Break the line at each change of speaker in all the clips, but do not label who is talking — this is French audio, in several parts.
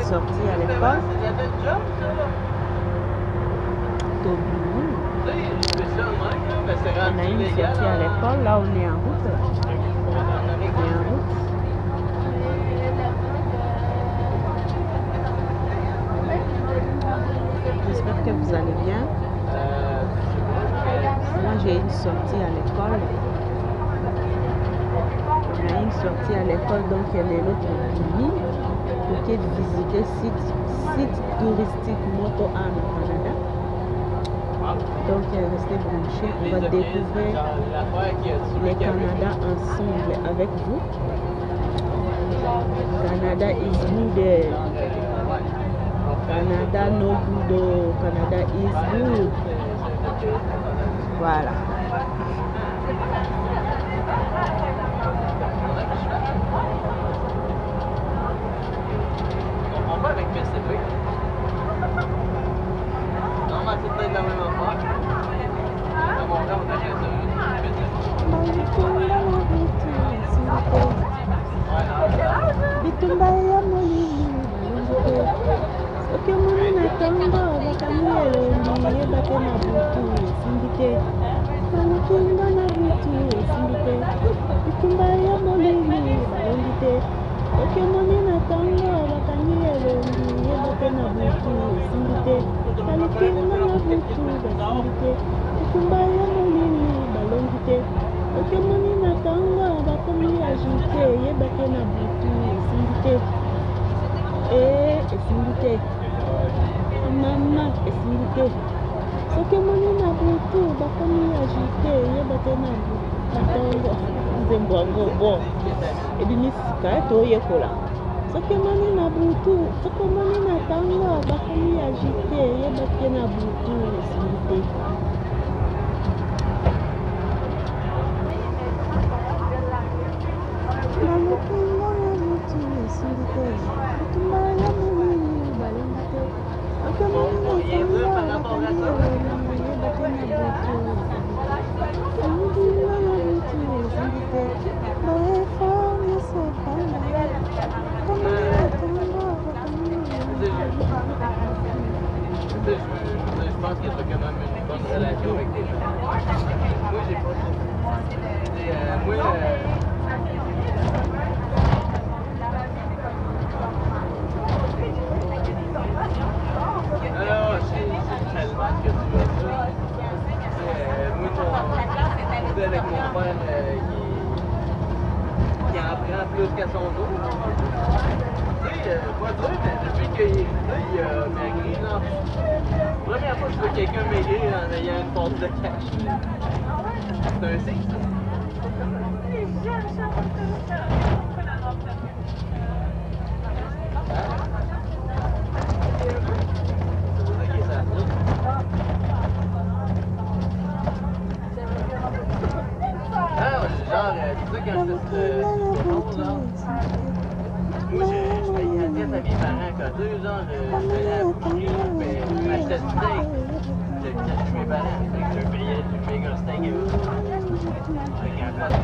sortie à l'école. On a une sortie à l'école. Là, on est en route. J'espère que vous allez bien. Moi, j'ai une sortie à l'école. On a une sortie à l'école, donc elle est l'autre fini pour qu'elle visite site touristique Moto A au Canada. Donc, restez branchés. On va découvrir le Canada ensemble avec vous. Canada is good. Canada no good. Canada is good. Voilà.
On va avec PCP. On va tout être la même affaire. Dans mon cas, on a rien je pense qu'il y a quand même une bonne relation avec les gens. Moi, j'ai pas ça. Alors, c'est tellement que tu veux ça. Moi, avec mon père qui en prend plus qu'à son dos. Pas dur, mais depuis qu'il a maigri, là, première fois que je vois quelqu'un maigrir en ayant une porte de cash. C'est un signe, ça. Alors, genre, c'est ça quand j'étais moi, je payais à tête à mes parents à côté, genre, je faisais la boucherie, mais je m'achetais du steak. Je cachais mes parents, fait que je payais du méga steak et tout. Avec un pote.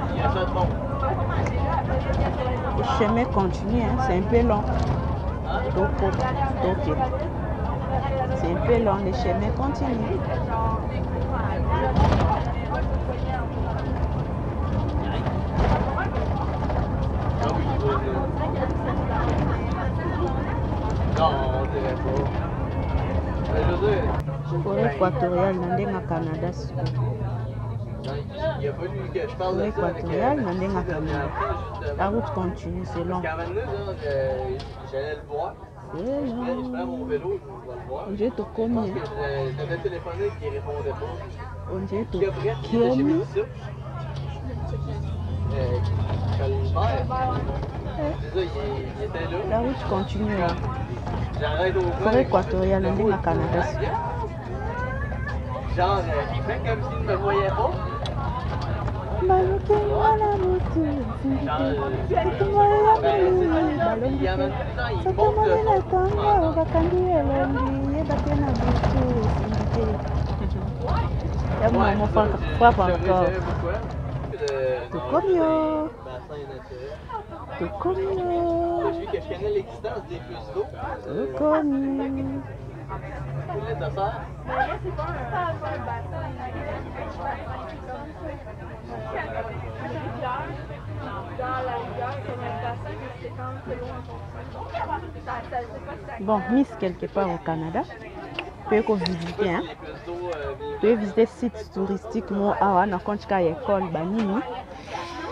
Il y a ça de bon.
Le chemin continue, hein? C'est un peu long. C'est un peu long, le chemin continue.
Non, on dirait pas. Mais je veux dire...
Forêt équatoriale, dans le Canada.
Il a fallu que je parle de ça avec
Canada. La route continue, c'est long.
Parce qu'à un moment donné, j'allais le voir. Je prends mon vélo, je vais le voir.
On dirait que tu connais.
J'avais téléphoné et il répondait pas.
On dirait que
Puis après, il était chez Mélissa. Calvaire. C'est ça, il était là.
La route continue là.
J'arrête au coin.
Forêt équatoriale, dans le Canada.
Genre, il fait comme s'il ne me voyait pas. Il y en a il monte le
son. Tokomio.
Bassin naturel.
Tokomio.
Depuis que je connais l'existence des puces d'eau.
Tokomio.
Le dessert.
C'est pas un bassin. Dans la rivière, comme un bassin, mais c'est quand même très loin.
Bon, Miss quelque part au Canada. Peut qu'on visiter, hein? Peut visiter site touristique mo awa na compte ka école banini.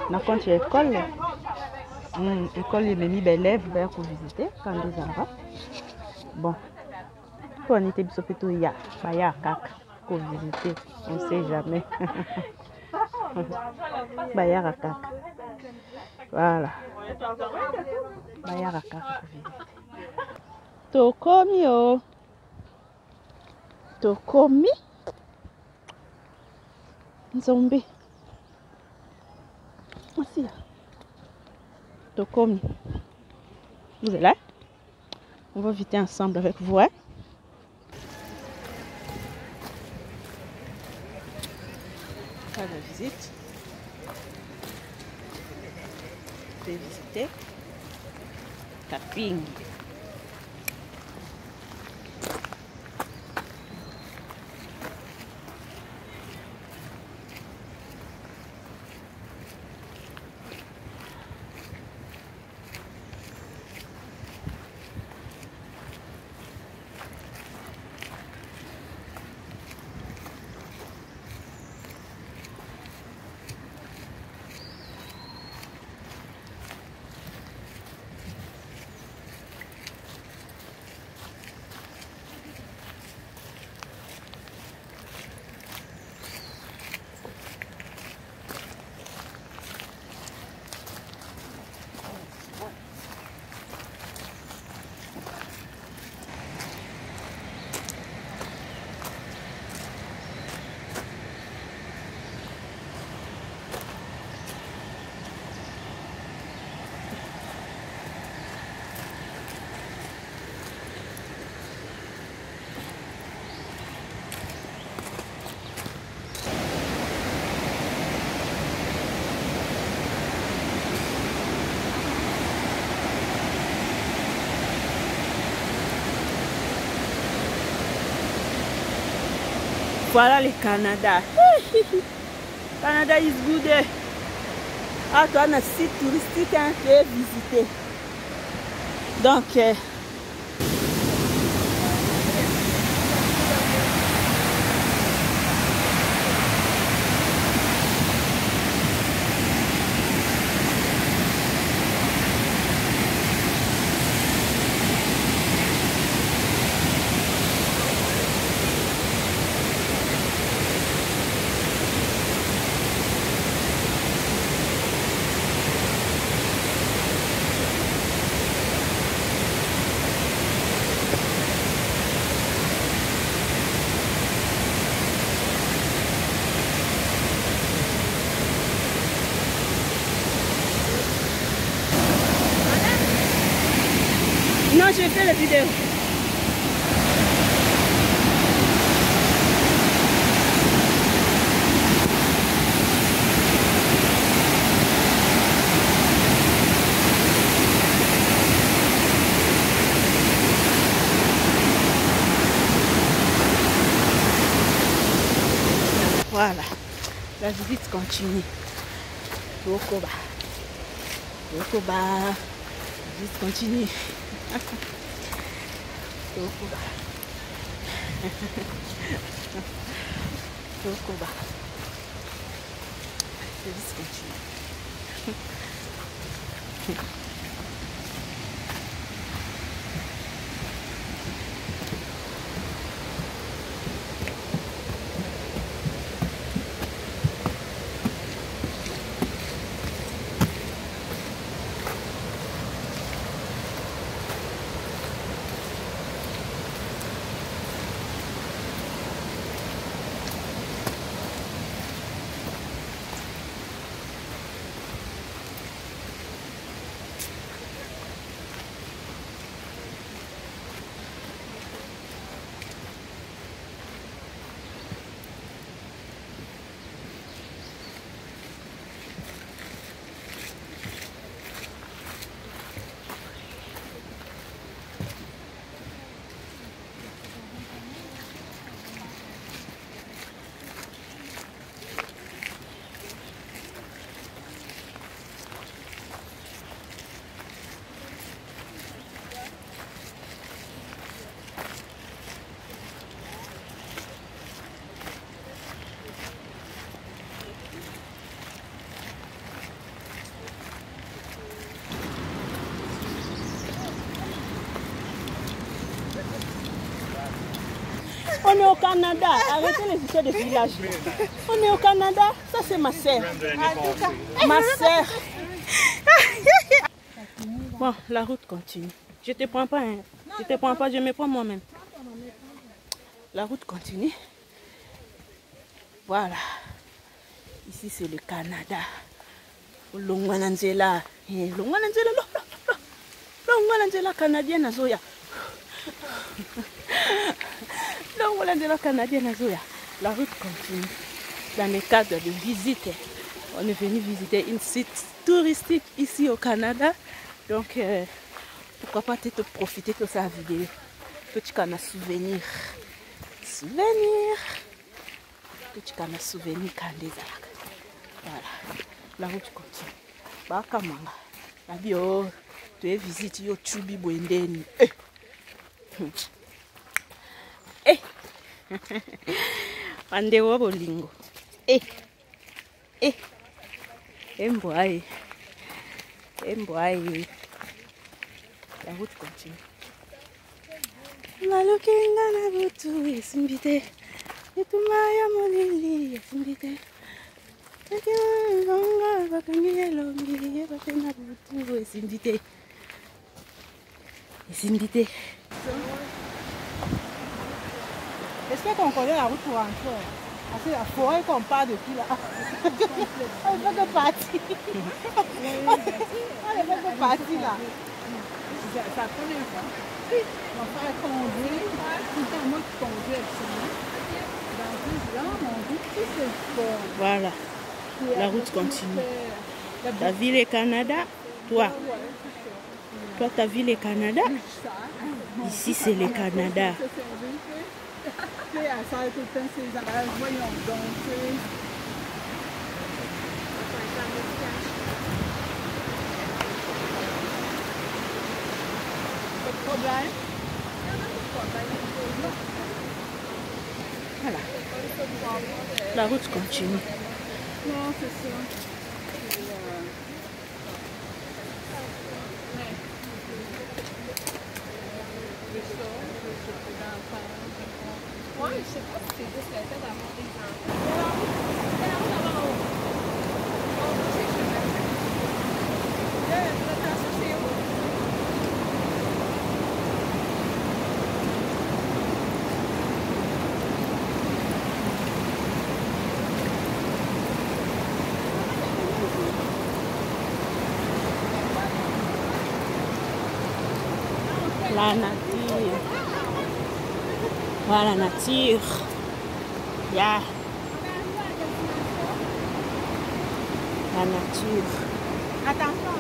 Na compte école. École les memi élèves va ko visiter quand des enfants. Bon. Pour on était biso peto ya ba ya kaka ko visiter, on sait jamais. Ba ya kaka. Voilà. Ba ya kaka ko visiter. Tokomio. Tokomi Nzombe. Merci. Tokomi. Vous êtes là? On va visiter ensemble avec vous. Hein? Faire la visite. Je vais visiter Kaping. Voilà le Canada. Canada is good. Ah, toi, on a un site touristique hein, tu es visiter. Donc, non, je fais la vidéo. Voilà, la visite continue. Tokoba. Tokoba. La visite continue. Tokoba. Tokoba. La visite continue. On est au Canada. Arrêtez les histoires de village. On est au Canada. Ça, c'est ma sœur. Ma sœur. Bon, la route continue. Je te prends pas, hein. Je te prends pas, je me prends moi-même. La route continue. Voilà. Ici, c'est le Canada. Longwananzela. Longwananzela, Longwananzela canadienne, Zoya. Longwananzela canadienne, Zoya. La route continue. Dans le cadre de visite, on est venu visiter un site touristique ici au Canada. Donc, pourquoi pas te profiter de sa vidéo. Petit canard souvenir. Souvenir. Petit canard souvenir Candézalak. Voilà. La route continue. Bakamanga. La bio. Tu es visite yo Chubi Bwendeni. Eh. Ande wabo lingo. Emboaye. Emboaye. La route continue. Malokinga na butu esimbite. Etumaya molili esimbite. Ekiwanga bakangiye longi bakena butu esimbite. Esimbite.
J'espère qu'on connaît la route pour rentrer. Parce que la forêt qu'on part depuis là. On ne peut que partir. On ne peut que partir là. C'est la première fois. Mon frère conduit. Tout le temps, moi qui conduis absolument. Dans là, mon Dieu, tout c'est fort.
Voilà. La route continue. T'as vu le Canada? Toi? Toi, t'as vu le Canada? Ici, c'est le Canada.
Ça a été tout le temps ces arrages. Voyons donc. Pas de problème.
Voilà. La route continue.
Non, c'est ça.
Ouais, je sais pas si c'est juste le fait d'avoir des enfants.
La nature. Voilà la nature. Yeah. La nature.
Attention.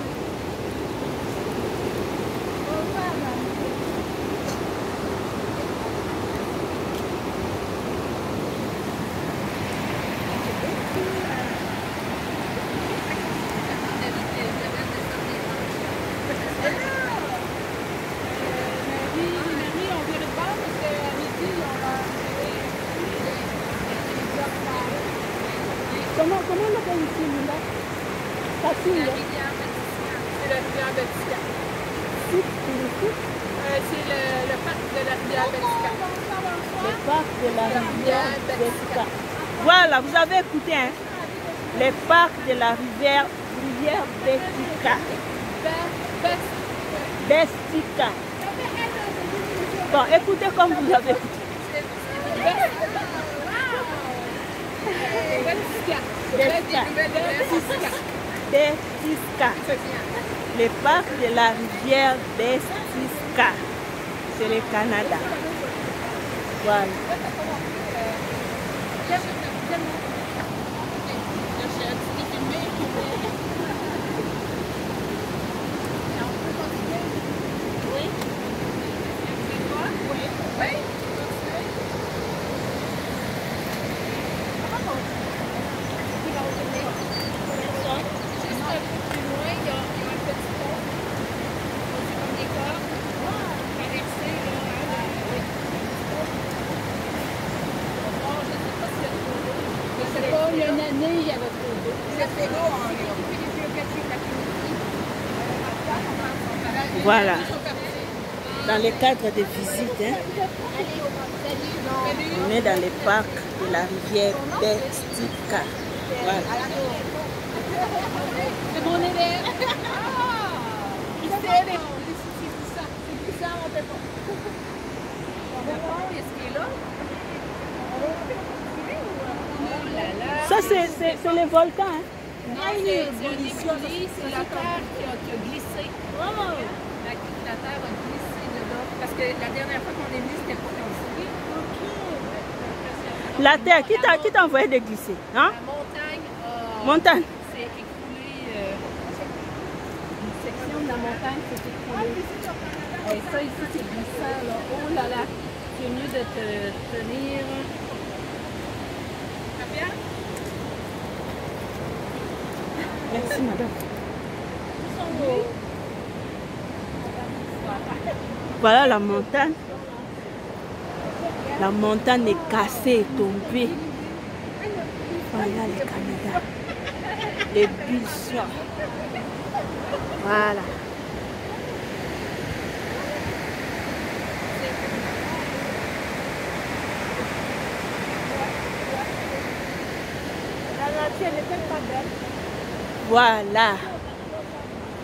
Comment on appelle ici, Linda? Facile, là.
C'est la rivière Batiscan. C'est le parc de la rivière Batiscan.
Le parc de la rivière Batiscan. Voilà, vous avez écouté, hein? Le parc de la rivière Batiscan. Batiscan. Bon, écoutez comme vous avez écouté. Batiscan. Le parc de la rivière Batiscan. C'est le Canada. Voilà.
Il y a une année, il y avait trop d'eau.
Voilà. dans le cadre des visites. Hein. On est dans les parcs de la rivière Bestika. Voilà. Ça, c'est les volcans. Hein.
Non, c'est un éboulis, c'est la terre qui a glissé. La terre a glissé dedans. Parce que la dernière fois qu'on est venu, c'était pas comme ça.
La terre, qui t'a envoyé de glisser? Hein?
La
montagne
s'est écroulée. Une section de la montagne s'est écroulée. Et ça ici, c'est glissant. Là. Oh là là, c'est mieux de te tenir.
Merci, madame. Voilà la montagne. La montagne est cassée, est tombée. Voilà le Canada. Les buissons. Voilà.
La nature n'est pas belle.
Voilà.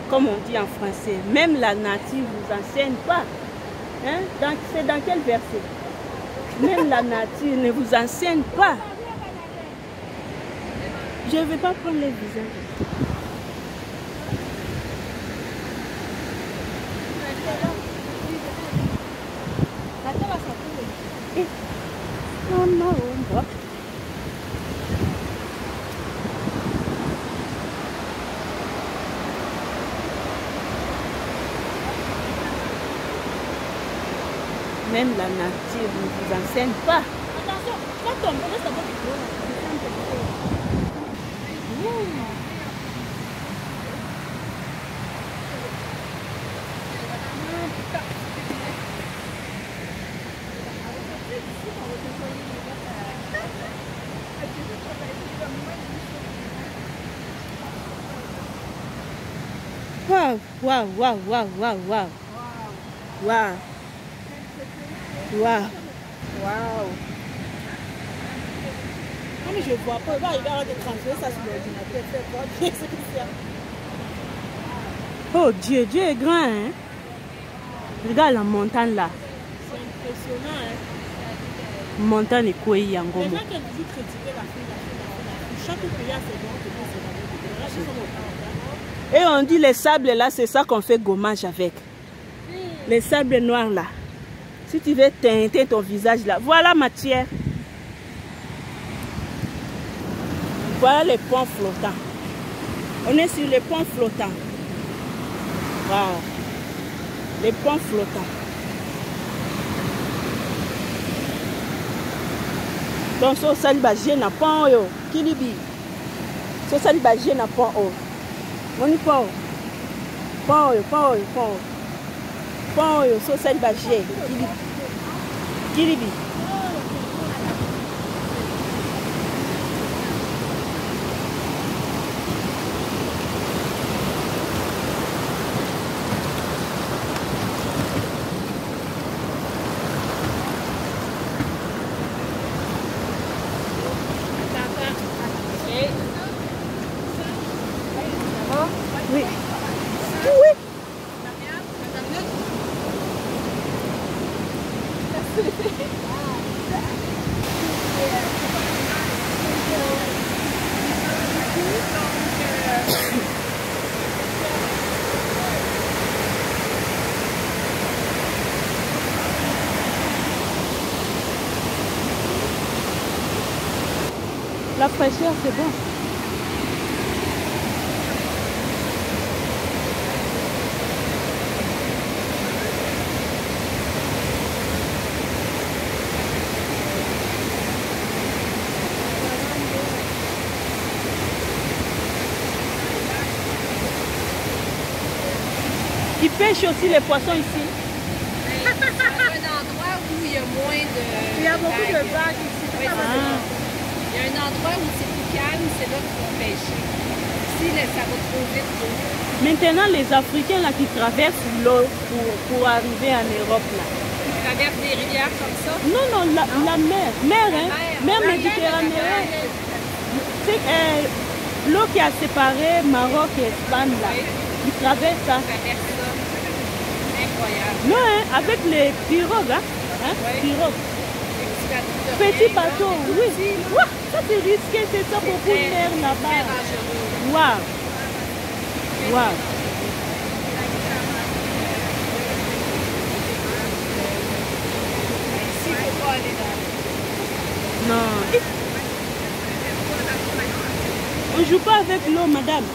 Comme on dit en français, même la nature ne vous enseigne pas. Hein? C'est dans quel verset? Même la nature ne vous enseigne pas. Je ne vais pas prendre les visages. Même la nature ne vous enseigne pas.
Attention, quand on laisse d'abord du gros,
Waouh, waouh, waouh, waouh, waouh, waouh. Waouh. Waouh.
Waouh. Non mais je vois pas, il va arriver à transférer ça sur l'ordinateur, faire quoi? Qu'est-ce que c'est?
Oh Dieu, Dieu est grand, hein? Regarde la montagne là.
C'est impressionnant, hein?
Montagne est quoi, Yangomo?
Les gens qui ont toujours critiqué la fille. Chaque pays a ses dons, c'est bon.
Et on dit les sables là, c'est ça qu'on fait gommage avec. Les sables noirs là. Si tu veux teinter ton visage là, voilà matière. Voilà les ponts flottants. On est sur les ponts flottants. Wow. Les ponts flottants. Donc, so salibagie n'a pas yo. Kilibi. So salibagie n'a pas yo. Moni pas. Pas yo, pas yo, pas yo. Pas yo, so salibagie. Kilibi. Kilibi. Oui. Oui. La fraîcheur, c'est bon. Ils pêchent aussi les poissons ici.
C'est un endroit où il y a moins de.
Il y a beaucoup de vagues ici.
Oui, il y a un endroit où c'est plus calme, c'est là qu'ils vont pêcher. Ici, là, ça va trop vite.
Maintenant, les Africains là, qui traversent l'eau pour arriver en Europe. Là.
Ils traversent des rivières comme ça?
Non, non, la mer. Mer, hein? Mer Méditerranéenne. C'est l'eau qui a séparé Maroc et Espagne. Là.
Oui.
Ils traversent ça.
Ils traversent ça. Incroyable.
Non, hein? Avec les pirogues. Hein? Hein?
Oui.
Pirogues.
Des
Petit
bateaux
bateau, oui. Ouah, ça c'est risqué, c'est ça beaucoup de mer
Très
là-bas.
dangereux.
Waouh. Waouh.
Ici, il ne faut pas aller dans
Non. On joue pas avec l'eau, madame.